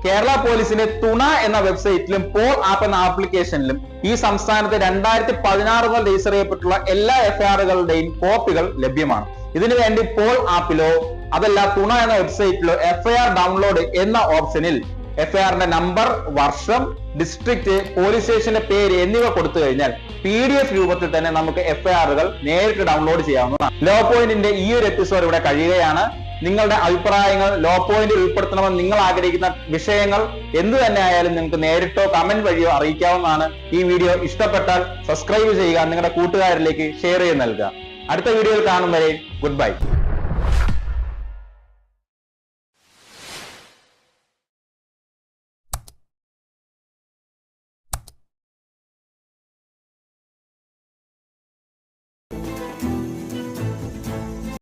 കേരള പോലീസിന്റെ തുണ എന്ന വെബ്സൈറ്റിലും പോൾ ആപ്പ് എന്ന ആപ്ലിക്കേഷനിലും ഈ സംസ്ഥാനത്ത് 2016 മുതൽ രജിസ്റ്റർ ചെയ്യപ്പെട്ടുള്ള എല്ലാ എഫ്ഐആറുകളുടെയും കോപ്പികൾ ലഭ്യമാണ്. ഇതിനു വേണ്ടി പോൾ ആപ്പിലോ അതല്ല തുണ എന്ന വെബ്സൈറ്റിലോ എഫ്ഐആർ ഡൗൺലോഡ് എന്ന ഓപ്ഷനിൽ എഫ്ഐആറിന്റെ നമ്പർ, വർഷം, ഡിസ്ട്രിക്ട്, പോലീസ് സ്റ്റേഷന്റെ പേര് എന്നിവ കൊടുത്തു കഴിഞ്ഞാൽ PDF രൂപത്തിൽ തന്നെ നമുക്ക് എഫ്ഐആറുകൾ നേരിട്ട് ഡൗൺലോഡ് ചെയ്യാവുന്നതാണ്. ലോ പോയിന്റിന്റെ ഈ ഒരു എപ്പിസോഡ് ഇവിടെ കഴിയുകയാണ്. നിങ്ങളുടെ അഭിപ്രായങ്ങൾ, ലോ പോയിന്റിൽ ഉൾപ്പെടുത്തണമെന്ന് നിങ്ങൾ ആഗ്രഹിക്കുന്ന വിഷയങ്ങൾ എന്ത് തന്നെ ആയാലും നിങ്ങൾക്ക് നേരിട്ടോ കമന്റ് വഴിയോ അറിയിക്കാവുന്നതാണ്. ഈ വീഡിയോ ഇഷ്ടപ്പെട്ടാൽ സബ്സ്ക്രൈബ് ചെയ്യുക, നിങ്ങളുടെ കൂട്ടുകാരിലേക്ക് ഷെയർ ചെയ്ത് നൽകുക. അടുത്ത വീഡിയോയിൽ കാണും വരെ ഗുഡ് ബൈ.